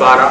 12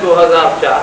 2004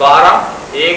12, 1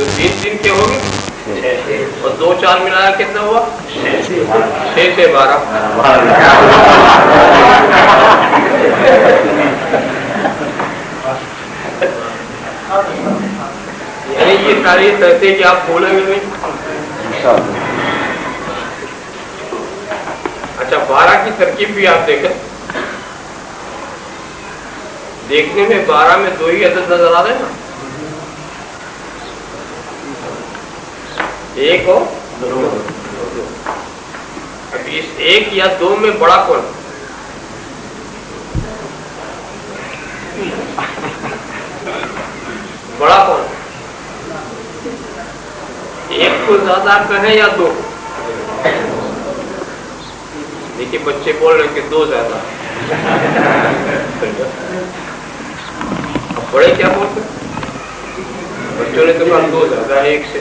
تو 3 3 کے ہوگی اور 2 4 ملایا کتنا ہوا 6 سے 12 یعنی یہ تاریخ کہتے کہ آپ بھولیں گے نہیں. اچھا 12 کی ترکیب بھی آپ دیکھیں, دیکھنے میں 12 میں 2 ہی عدد نظر آ رہے ہیں نا, 1 اور 2. اب اس 1 یا 2 میں بڑا کون؟ بڑا کون؟ 1 کو زیادہ کہیں یا 2؟ دیکھیے بچے بول رہے کہ 2 زیادہ. اب بڑے کیا بولتے؟ بچوں نے تو کہا 2 زیادہ ہے 1 سے.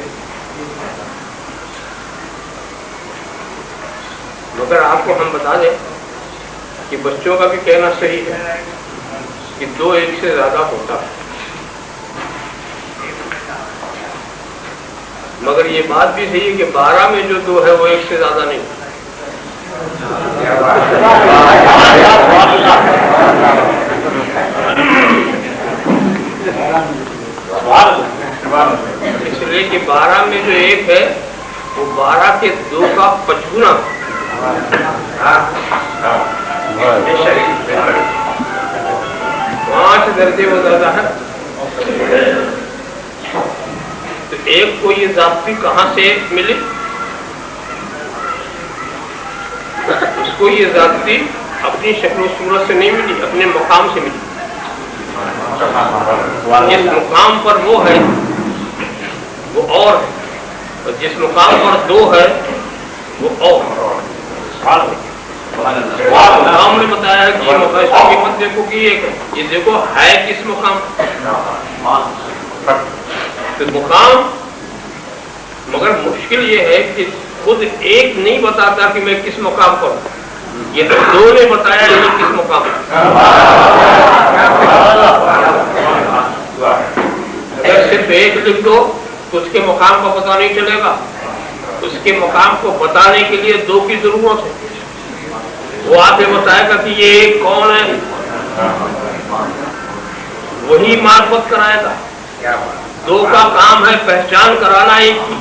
مگر آپ کو ہم بتا دیں کہ بچوں کا بھی کہنا صحیح ہے کہ 2 1 سے زیادہ ہوتا ہے, مگر یہ بات بھی صحیح ہے کہ 12 میں جو 2 ہے وہ 1 سے زیادہ نہیں. اس لیے کہ 12 میں جو 1 ہے وہ 12 کے 2 کا 55 5 درجے وہ زیادہ ہے. تو 1 کو یہ ضابطی کہاں سے ملی؟ اس کو یہ ذاتی اپنی شکل و صورت سے نہیں ملی, اپنے مقام سے ملی. جس مقام پر وہ ہے وہ اور ہے, اور جس مقام پر 2 ہے وہ اور. مقام نے بتایا ہے کہ یہ مقام کی مت دیکھو کہ یہ دیکھو ہے کس مقام. تو مقام, مگر مشکل یہ ہے کہ خود 1 نہیں بتاتا کہ میں کس مقام پر ہوں, یہ تو 2 نے بتایا ہے کہ کس مقام پر. اگر صرف 1 لکھ دو تو اس کے مقام کا پتہ نہیں چلے گا. اس کے مقام کو بتانے کے لیے 2 کی ضرورت ہے. وہ آپ یہ بتائے گا کہ یہ 1 کون ہے, وہی معرفت کرائے گا. 2 کا کام ہے پہچان کرانا 1 کی,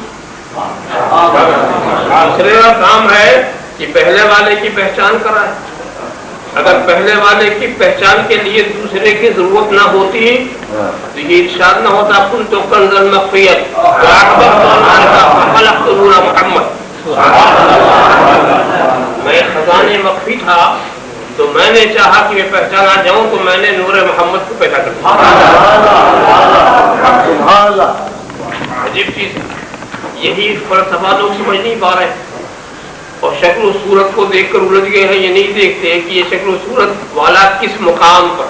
دوسرے کا کام ہے کہ پہلے والے کی پہچان کرائے. اگر پہلے والے کی پہچان کے لیے دوسرے کی ضرورت نہ ہوتی تو یہ ارشاد نہ ہوتا کن تو کنزل مخفیت محمد, میں خزانے مخفی تھا تو میں نے چاہا کہ میں پہچانا جاؤں تو میں نے نور محمد کو پیدا کر دیا. عجیب چیز ہے, یہی فلسفہ لوگ سمجھ نہیں پا رہے اور شکل و صورت کو دیکھ کر الجھ گئے ہیں. یہ نہیں دیکھتے کہ یہ شکل و صورت والا کس مقام پر.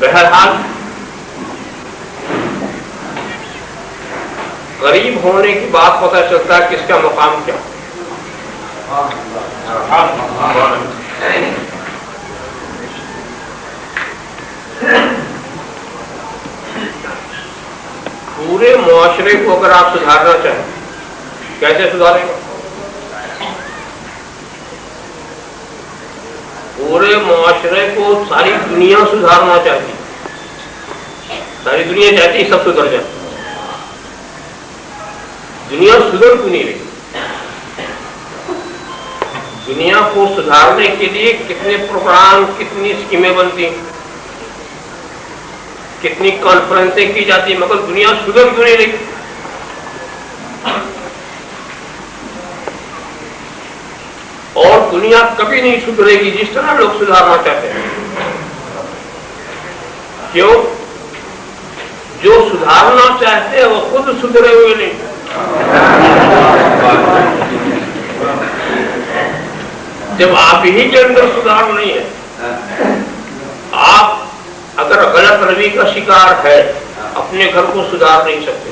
بہرحال غریب ہونے کی بات پتہ چلتا ہے کس کا مقام کیا. پورے معاشرے کو اگر آپ سدھارنا چاہیں کیسے سدھاریں گے؟ پورے معاشرے کو ساری دنیا سدھارنا چاہتی, ساری دنیا چاہتی سب سدھر جائے. دنیا سدھر کیوں نہیں رہی؟ دنیا کو سدھارنے کے لیے کتنے پروگرام, کتنی اسکیمیں بنتی, کتنی کانفرنسیں کی جاتی, مگر دنیا سدھر کیوں نہیں رہی؟ اور دنیا کبھی نہیں سدھرے گی جس طرح لوگ سدھارنا چاہتے ہیں. کیوں؟ جو سدھارنا چاہتے ہیں وہ خود سدھرے ہوئے نہیں. جب آپ ہی کے اندر سدھار نہیں ہے, آپ اگر غلط روی کا شکار ہے اپنے گھر کو سدھار نہیں سکتے.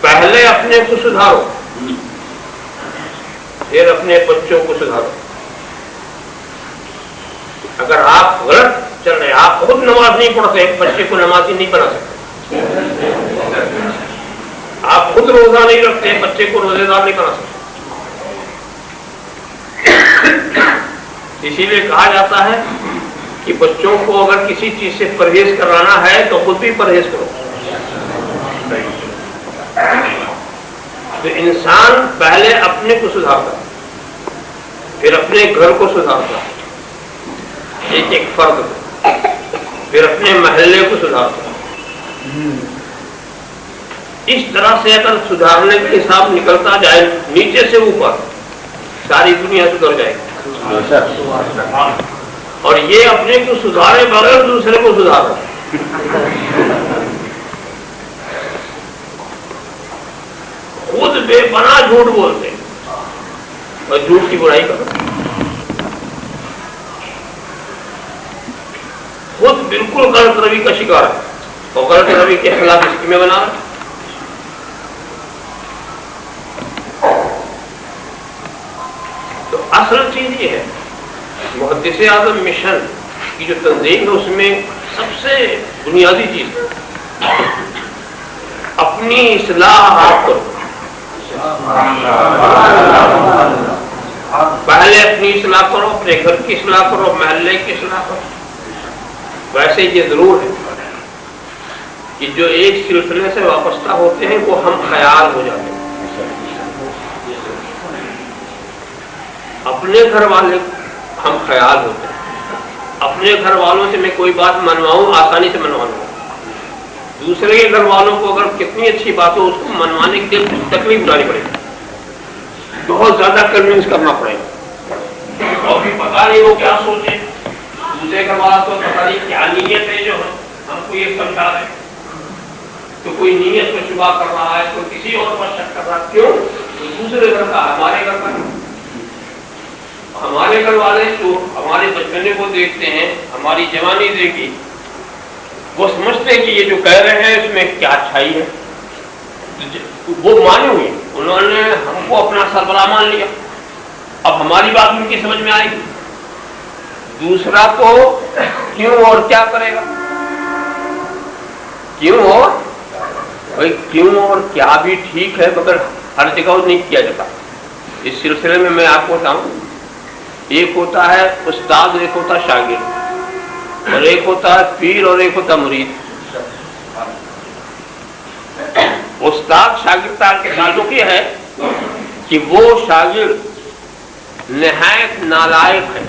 پہلے اپنے کو سدھارو, پھر اپنے بچوں کو سدھارو. اگر آپ غلط چل رہے, آپ خود نماز نہیں پڑھتے, بچے کو نمازی نہیں بنا سکتے. آپ خود روزہ نہیں رکھتے, بچے کو روزے دار نہیں بنا سکتے. اسی لیے کہا جاتا ہے کہ بچوں کو اگر کسی چیز سے پرہیز کرانا ہے تو خود بھی پرہیز کرو. تو انسان پہلے اپنے کو سدھارتا, پھر اپنے گھر کو سدھارتا, ایک ایک فرد کو, پھر اپنے محلے کو سدھارتا. اس طرح سے اگر سدھارنے کا حساب نکلتا جائے نیچے سے اوپر, ساری دنیا سدھر جائے گی. اور یہ اپنے کو سدھارے بغیر دوسرے کو سدھارا. خود بے پناہ جھوٹ بولتے اور جھوٹ کی برائی کرتے, خود بالکل غلط روی کا شکار ہے اور غلط روی کے خلاف اسکیمیں بنا رہے. تو اصل چیز یہ ہے, محدث اعظم مشن کی جو تنظیم ہے اس میں سب سے بنیادی چیز اپنی اصلاح آپ کرو. پہلے اپنی اصلاح کرو, اپنے گھر کی اصلاح کرو, محلے کی اصلاح کرو. ویسے یہ ضرور ہے کہ جو ایک سلسلے سے وابستہ ہوتے ہیں وہ ہم خیال ہو جاتے ہیں. اپنے گھر والے ہم خیال ہوتے ہیں. اپنے گھر والوں سے میں کوئی بات منواؤں آسانی سے منوا لوں. دوسرے کے گھر والوں کو اگر کتنی اچھی بات ہو اس کو منوانے کے لیے تکلیف اٹھانی پڑے گی, بہت زیادہ کنوینس کرنا پڑے گا. اور بھی پتا نہیں وہ کیا سوچے, دوسرے گھر والا تو پتا نہیں کیا نیت ہے جو ہم کو یہ سمجھا رہے ہیں. تو کوئی نیت کو شبہ کر رہا ہے, کوئی کسی اور پر شک کر رہا ہے. کیوں؟ تو دوسرے گھر کا, ہمارے گھر کا. ہمارے گھر والے جو ہمارے بچپنے کو دیکھتے ہیں, ہماری جوانی دیکھی, وہ سمجھتے ہیں کہ یہ جو کہہ رہے ہیں اس میں کیا اچھائی ہے. وہ مانے ہوئے, انہوں نے ہم کو اپنا سربراہ مان لیا. اب ہماری بات ان کی سمجھ میں آئے گی. دوسرا تو کیوں اور کیا کرے گا, کیوں اور بھائی کیوں اور کیا بھی ٹھیک ہے, مگر ہر جگہ نہیں کیا جاتا. اس سلسلے میں میں آپ کو بتاؤں, ایک ہوتا ہے استاد, ایک ہوتا ہے شاگرد, اور ایک ہوتا ہے پیر اور ایک ہوتا ہے مرید. استاد شاگرد کے تعلق یہ ہے کہ وہ شاگرد نہایت نالائق ہے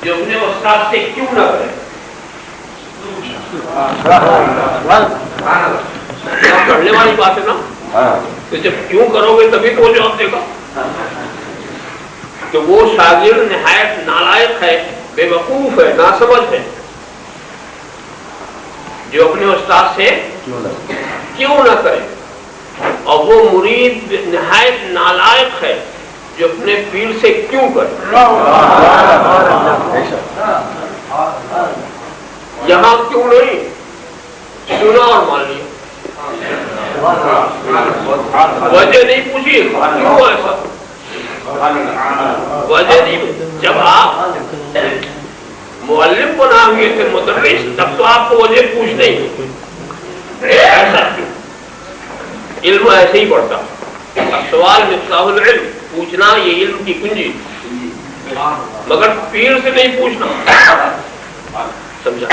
جو اپنے استاد سے کیوں نہ کرے. پڑھنے والی بات ہے نا, تو جب کیوں کرو گے تبھی تو وہ جواب دے گا. کہ وہ شاگرد نہایت نالائق ہے, بے وقوف ہے, ناسمجھ ہے, جو اپنے استاد سے کیوں نہ کرے. اور وہ مرید نہایت نالائق ہے جو اپنے پیر سے کیوں کرے. یہاں کیوں نہیں, سنا اور مان لیا, وجہ نہیں پوچھی کیوں ایسا, وجہ نہیں. جب آپ معلم کو نام یہ تھے مدرس, تب تو آپ کو وجہ پوچھنا ہی ایسا کیوں. علم ایسے ہی پڑھتا, سوال مفتاح العلم, پوچھنا یہ علم کی کنجی, مگر پیر سے نہیں پوچھنا. سمجھا؟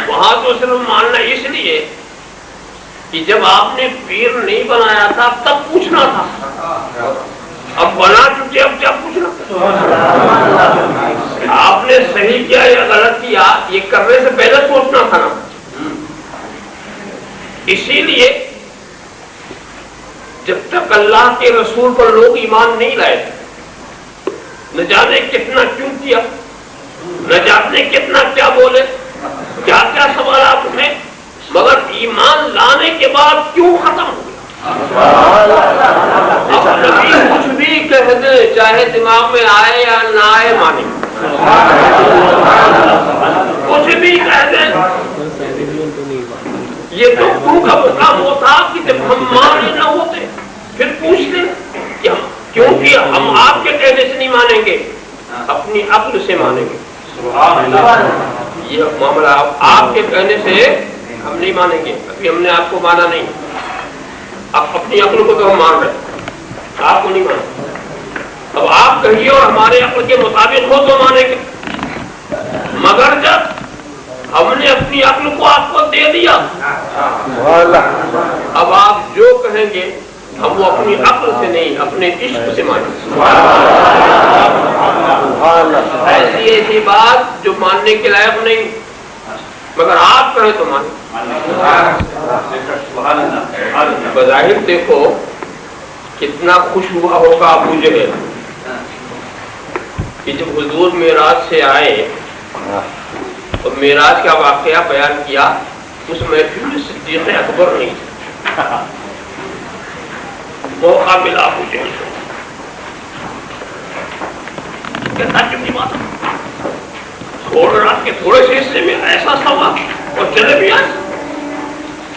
وہاں تو صرف ماننا اس لیے کہ جب آپ نے پیر نہیں بنایا تھا تب پوچھنا تھا, اب بنا چکے اب کیا پوچھنا. آپ نے صحیح کیا یا غلط کیا یہ کرنے سے پہلے سوچنا تھا نا. اسی لیے جب تک اللہ کے رسول پر لوگ ایمان نہیں لائے, نہ جانے کتنا کیوں کیا, نہ جانے کتنا کیا بولے, کیا کیا سوالات میں, مگر ایمان لانے کے بعد کیوں ختم ہو گیا. اب نبی کچھ بھی کہہ دے, چاہے دماغ میں آئے یا نہ آئے, مانے. کچھ بھی کہہ دے, یہ تو کیوں کا مقام ہوتا کہ جب ہم مان نہ ہوتے پھر پوچھ لیں کہ ہم کیوں کیا سے مانیں گے. سبحان اللہ. یہ معاملہ آپ کے کہنے سے ہم نہیں مانیں گے. ابھی ہم نے آپ کو مانا نہیں. اب اپنی عقل کو تو ہم مان رہے ہیں, آپ کو نہیں مانا. اب آپ کہیے اور ہمارے عقل کے مطابق ہو تو مانیں گے. مگر جب ہم نے اپنی عقل کو آپ کو دے دیا, اب آپ جو کہیں گے ہم وہ اپنی عقل سے نہیں اپنے عشق سے مانیں گے. ایسی بات جو ماننے کے لائق نہیں, مگر آپ کہیں تو مانیں. بظاہر دیکھو کتنا خوش ہوا ہوگا ابو جہل کہ جب حضور معراج سے آئے اور معراج کا واقعہ بیان کیا, اس محفل میں صدیق اکبر نہیں تھا. موقع ملا ابو جہل کو, کہتا کیوں بات تھوڑے رات کے تھوڑے سے حصے میں ایسا سوا اور چلے بھی آئے.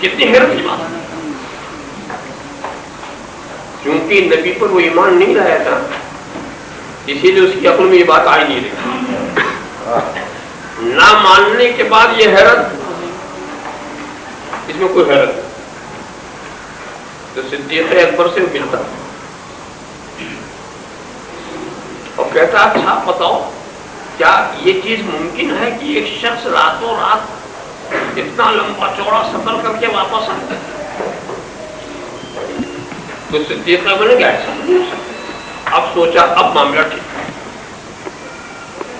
کتنی حیرت کی بات. کیونکہ نبی پر وہ ایمان نہیں لایا تھا, اسی لیے اس کی عقل میں یہ بات آئی نہیں رہی. نہ ماننے کے بعد یہ حیرت, اس میں کوئی حیرت نہیں. تو صدیق اکبر سے ملتا اور کہتا اچھا بتاؤ کیا یہ چیز ممکن ہے کہ ایک شخص راتوں رات اتنا لمبا چوڑا سفر کر کے واپس آتا ہے؟ تو صدیق اکبر نے کہا ایسا نہیں ہو سکتا. اب سوچا اب معاملہ ٹھیک.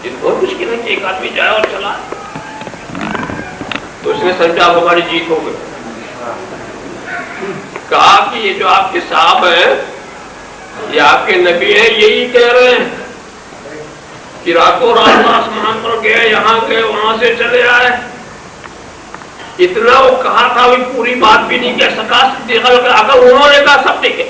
یہ بہت مشکل ہے کہ ایک آدمی جائے اور چلا, تو اس نے سمجھا اب ہماری جیت ہو گئی. کہا کہ یہ جو آپ کے صاحب ہیں یہ آپ کے نبی ہیں, یہی کہہ رہے ہیں کہ راتوں رات آسمان پر گئے, یہاں گئے, وہاں سے چلے آئے. اتنا وہ کہا تھا وہ پوری بات بھی نہیں کہہ سکا. اگر انہوں نے کہا سب ٹھیک ہے.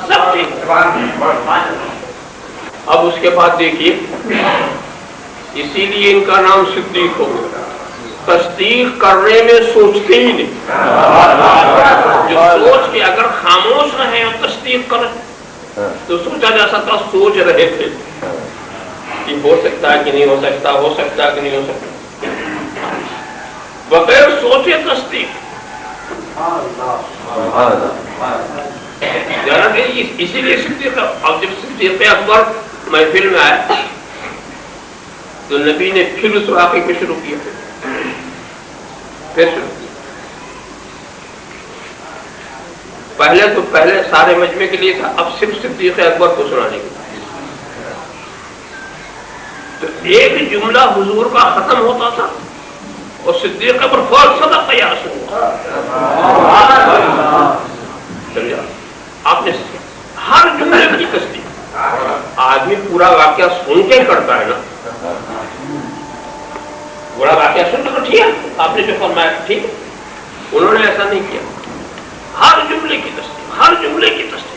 سب ٹھیک. اب اس کے بعد دیکھیے, اسی لیے ان کا نام صدیق ہو گیا. تصدیق کرنے میں سوچتے ہی نہیں. جو سوچ کے اگر خاموش رہے اور تصدیق کریں تو سوچا جا سکتا سوچ رہے تھے کہ ہو سکتا ہے کہ نہیں ہو سکتا, ہو سکتا ہے کہ نہیں ہو سکتا. بغیر سوچے تصدیق. اسی لیے صدیق, اب جب صدیق اکبر محفل میں آئے تو نبی نے پھر اس واقعے کو شروع کیا. پہلے سارے مجمع کے لیے تھا, اب صرف صدیق اکبر کو سنانے کے. تو ایک جملہ حضور کا ختم ہوتا تھا اور صدیق اکبر فوراً صدق یا رسول اللہ. آپ نے ہر جملے کی تصدیق. آدمی پورا واقعہ سن کے کرتا ہے نا, بڑا واقعہ سن کر ٹھیک ہے آپ نے جو فرمایا ٹھیک ہے. انہوں نے ایسا نہیں کیا. ہر جملے کی تصدیق, ہر جملے کی تصدیق.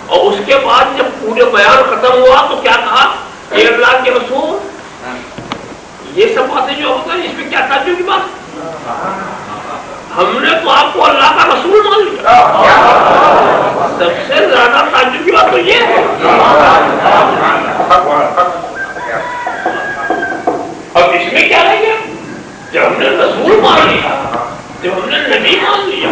اور اس کے بعد جب پورے بیان ختم ہوا تو کیا کہا, اے اللہ کے رسول, یہ سب باتیں جو ہوتا ہے اس میں کیا تعجب کی بات. ہم نے تو آپ کو اللہ کا رسول مان لیا. سب سے زیادہ تعجب کی بات تو یہ ہے. اب اس میں کیا رہ گیا, جب ہم نے رسول مان لیا, جب ہم نے نبی مان لیا,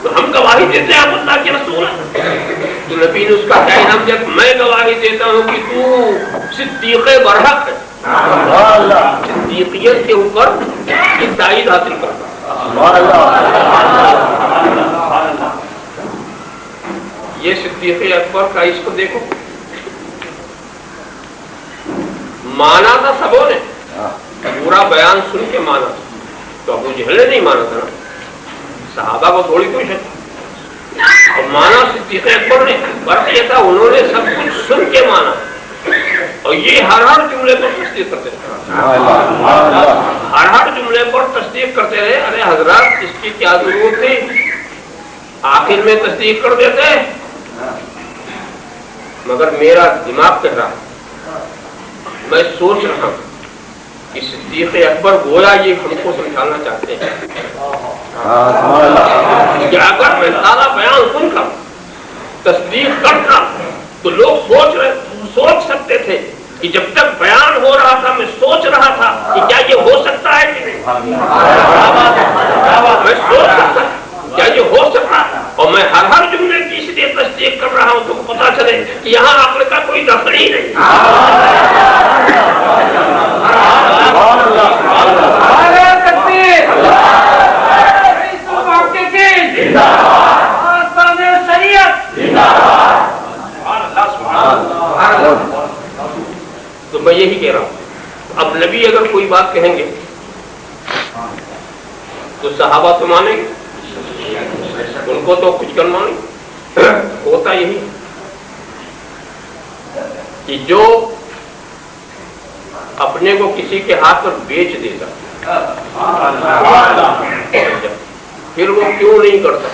تو ہم گواہی دیتے ہیں آپ اللہ کے رسول ہیں. تو نبی نے اس کا کیا انعام دیا, میں گواہی دیتا ہوں کہ تو صدیق برحق ہے, صدیقیت کے اوپر تائید حاصل کرتا. یہ صدیق اکبر کا اس کو دیکھو, مانا تھا سبوں نے, پورا بیان سن کے مانا تھا. تو ابو جہل نے نہیں مانا تھا نا, صحابہ کو تھوڑی کوئی شک. اور مانا صدیق اکبر نے, فرق یہ تھا انہوں نے سب کچھ سن کے مانا اور یہ ہر جملے پر تصدیق کرتے رہے. ہر جملے پر تصدیق کرتے رہے. ارے حضرات اس کی کیا ضرورت تھی, آخر میں تصدیق کر دیتے. مگر میرا دماغ کہہ رہا میں سوچ رہا ہوں کہ صدیق اکبر گویا یہ ہم کو سمجھانا چاہتے ہیں کہ اگر میں سارا بیان سن کر تصدیق کرتا تو لوگ سوچ سکتے تھے کہ جب تک بیان ہو رہا تھا میں سوچ رہا تھا کہ کیا یہ ہو سکتا ہے کہ نہیں، میں سوچ سکتا کیا یہ ہو سکتا ہے، اور میں ہر جملے کی اس لیے تصدیق کر رہا ہوں تو پتا چلے کہ یہاں عقل کا کوئی دخل ہی نہیں۔ تو میں یہی کہہ رہا ہوں، اب نبی اگر کوئی بات کہیں گے تو صحابہ تو مانیں گے، ان کو تو کچھ کرنا نہیں۔ ہوتا یہی کہ جو اپنے کو کسی کے ہاتھ پر بیچ دیتا پھر وہ کیوں نہیں کرتا؟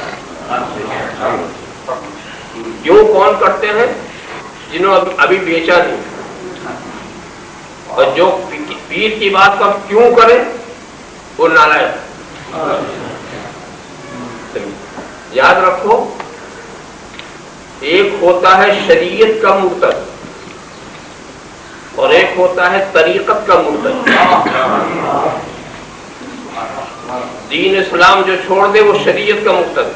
کیوں کون کرتے ہیں؟ جنہوں ابھی بیچا نہیں، اور جو پیر کی بات کا کیوں کرے وہ نالائق۔ یاد رکھو، ایک ہوتا ہے شریعت کا مرتد اور ایک ہوتا ہے طریقت کا مرتد۔ دین اسلام جو چھوڑ دے وہ شریعت کا مرتد،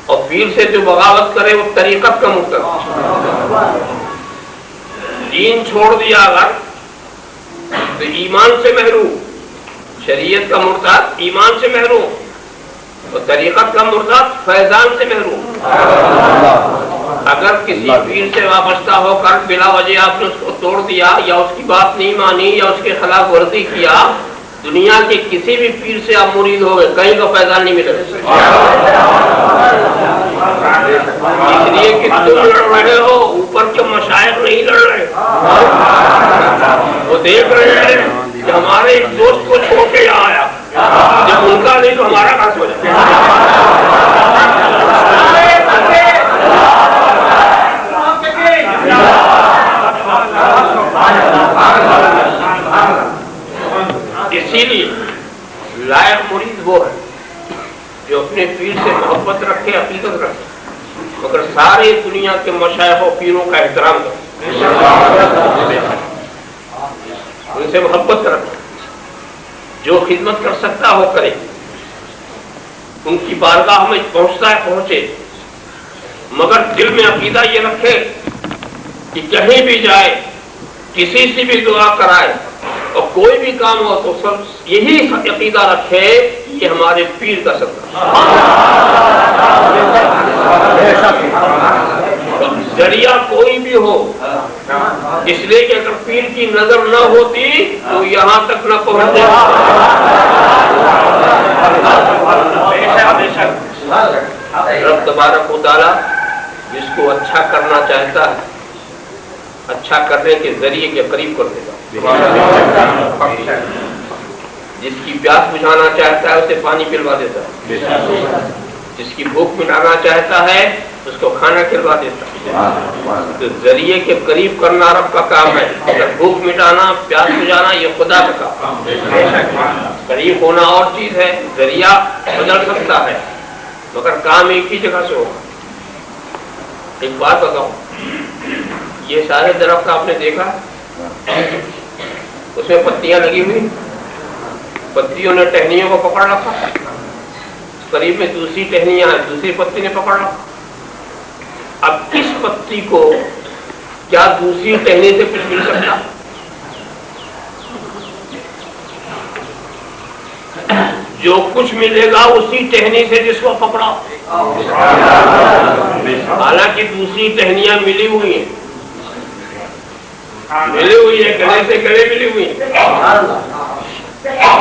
اور پیر سے جو بغاوت کرے وہ طریقت کا مرتد۔ دین چھوڑ دیا اگر تو ایمان سے محروم، شریعت کا مرتد ایمان سے محروم، اور طریقت کا مرتد فیضان سے محروم۔ اگر کسی پیر سے وابستہ ہو کر بلا وجہ آپ نے اس کو توڑ دیا یا اس کی بات نہیں مانی یا اس کے خلاف ورزی کیا، دنیا کے کسی بھی پیر سے آپ مرید ہو گئے، کہیں کا فیضان نہیں ملے گا۔ اس لیے کہ تم لڑ رہے ہو، اوپر کے مشائخ نہیں لڑ رہے، وہ دیکھ رہے ہیں کہ ہمارے ایک دوست کو چھوڑ کے یہاں آیا، جب ان کا نہیں تو ہمارا کہاں ہو جائے۔ اسی لیے لائق مرید وہ ہے جو اپنے پیر سے محبت رکھے، عقیدت رکھے، مگر ساری دنیا کے مشائخ و پیروں کا احترام کرے، ان سے محبت رکھے، جو خدمت کر سکتا ہو کرے، ان کی بارگاہ میں پہنچتا ہے پہنچے، مگر دل میں عقیدہ یہ رکھے کہ کہیں بھی جائے، کسی سے بھی دعا کرائے اور کوئی بھی کام ہو تو سب یہی عقیدہ رکھے کہ ہمارے پیر کا صدقہ۔ ذریعہ کوئی بھی ہو، اس لیے کہ اگر پیر کی نظر نہ ہوتی تو یہاں تک نہ پہنچے۔ رب تبارک و تعالیٰ جس کو اچھا کرنا چاہتا ہے اچھا کرنے کے ذریعے کے قریب کر دے گا، جس کی پیاس بجھانا چاہتا ہے اسے پانی پلوا دیتا ہے، جس کی بھوک مٹانا چاہتا ہے اس کو کھانا کھلوا دیتا ہے۔ تو ذریعے کے قریب کرنا رب کا کام ہے، اگر بھوک مٹانا پیاس بجھانا یہ خدا کا کام ہے۔ قریب ہونا اور چیز ہے، ذریعہ بدل سکتا ہے مگر کام ایک ہی جگہ سے ہوگا۔ ایک بات بتاؤں، یہ سارے درخت آپ نے دیکھا اس میں پتیاں لگی ہوئی، پتیوں نے ٹہنیوں کو پکڑ رکھا، قریب میں دوسری ٹہنیاں ہیں، دوسری پتی نے پکڑ رکھا۔ اب اس پتی کو کیا دوسری ٹہنی سے کچھ مل سکتا؟ جو کچھ ملے گا اسی ٹہنی سے جس کو پکڑا، حالانکہ دوسری ٹہنیاں ملی ہوئی ہیں، گلے سے گلے ملی ہوئی ہیں،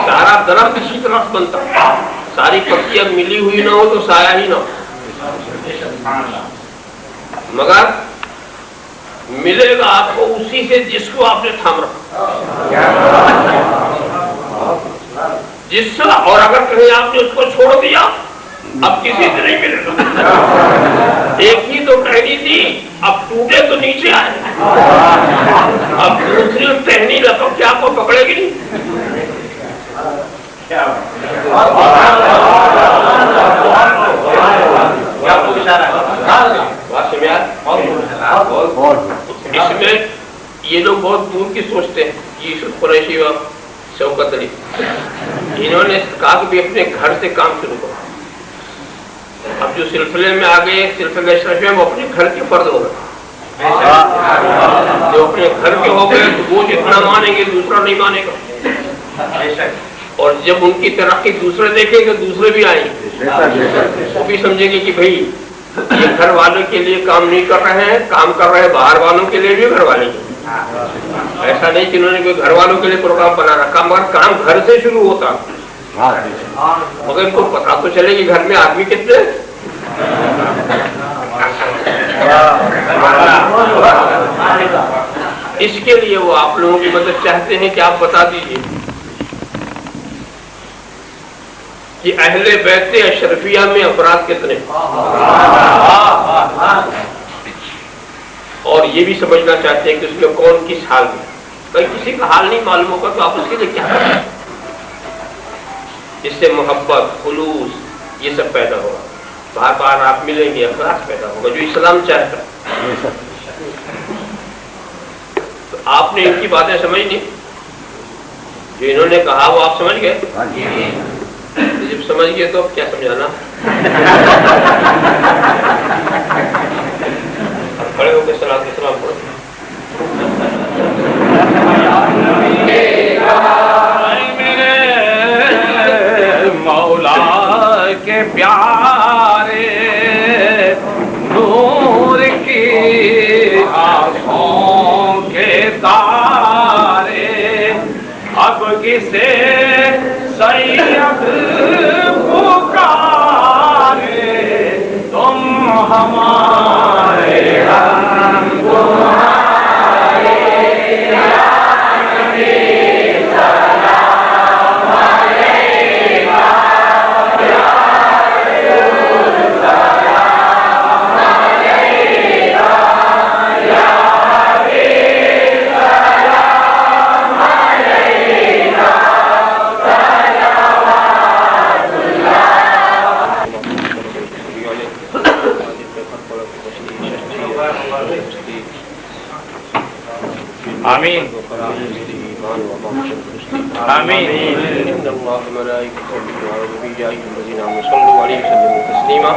سارا درخت اسی طرح بنتا، ساری پتیاں ملی ہوئی نہ ہو تو سایہ ہی نہ ہو، مگر ملے گا آپ کو اسی سے جس کو آپ نے تھام رکھا، جس سے، اور اگر کہیں آپ نے اس کو چھوڑ دیا اب کسی سے نہیں ملے گا۔ ایک ہی تو ٹہنی تھی، اب ٹوٹے تو نیچے آئے، اب دوسری ٹہنی لگو کیا کو پکڑے گی نہیں؟ کیا اس میں یہ لوگ بہت دور کی سوچتے ہیں، یوسف قریشی و شوکت علی، انہوں نے کہا کہ بھی اپنے گھر سے کام شروع کرو۔ اب جو سلسلے میں آگے سلسلہ اشرف میں وہ اپنے گھر کے فرد ہو گئے، جو اپنے گھر کے ہو گئے تو وہ جتنا مانیں گے دوسرا نہیں مانے گا، اور جب ان کی ترقی دوسرے دیکھیں گے دوسرے بھی آئیں گے، وہ بھی سمجھیں گے کہ بھائی یہ گھر والوں کے لیے کام نہیں کر رہے ہیں، کام کر رہے ہیں باہر والوں کے لیے بھی گھر والے کے لیے۔ ایسا نہیں کہ انہوں نے کوئی گھر والوں کے لیے پروگرام بنا رکھا، مگر کام گھر سے شروع ہوتا، مگر ان کو پتا تو چلے کہ گھر میں آدمی کتنے۔ اس کے لیے وہ آپ لوگوں کی مدد چاہتے ہیں کہ آپ بتا دیجیے کہ اہل بیت اشرفیہ میں افراد کتنے، اور یہ بھی سمجھنا چاہتے ہیں کہ اس میں کون کس حال میں۔ بھائی کسی کا حال نہیں معلوم ہوگا تو آپ اس کے لیے کیا کریں؟ اس سے محبت، خلوص یہ سب پیدا ہوگا، بار بار آپ ملیں گے، اخلاص پیدا ہوگا جو اسلام چاہتا ہے۔ تو آپ نے ان کی باتیں سمجھنی، جو انہوں نے کہا وہ آپ سمجھ گئے؟ جب سمجھ گئے تو کیا سمجھانا؟ کھڑے ہو کے صلاۃ و سلام پڑھو۔ میرے مولا کے پیارے نور کی آنکھوں کے تارے، اب کسے سید پکارے، تم ہمارے ہم تمہارے، یا نبی سلام علیکہ، یا رسول سلام علیکہ، یا حبیب سلام علیکہ، صلوات اللہ۔ آمین آمین۔ ان اللہ وملائکته یصلون علی النبی، یا ایھا الذین آمنوا صلوا علیہ وسلموا تسلیما۔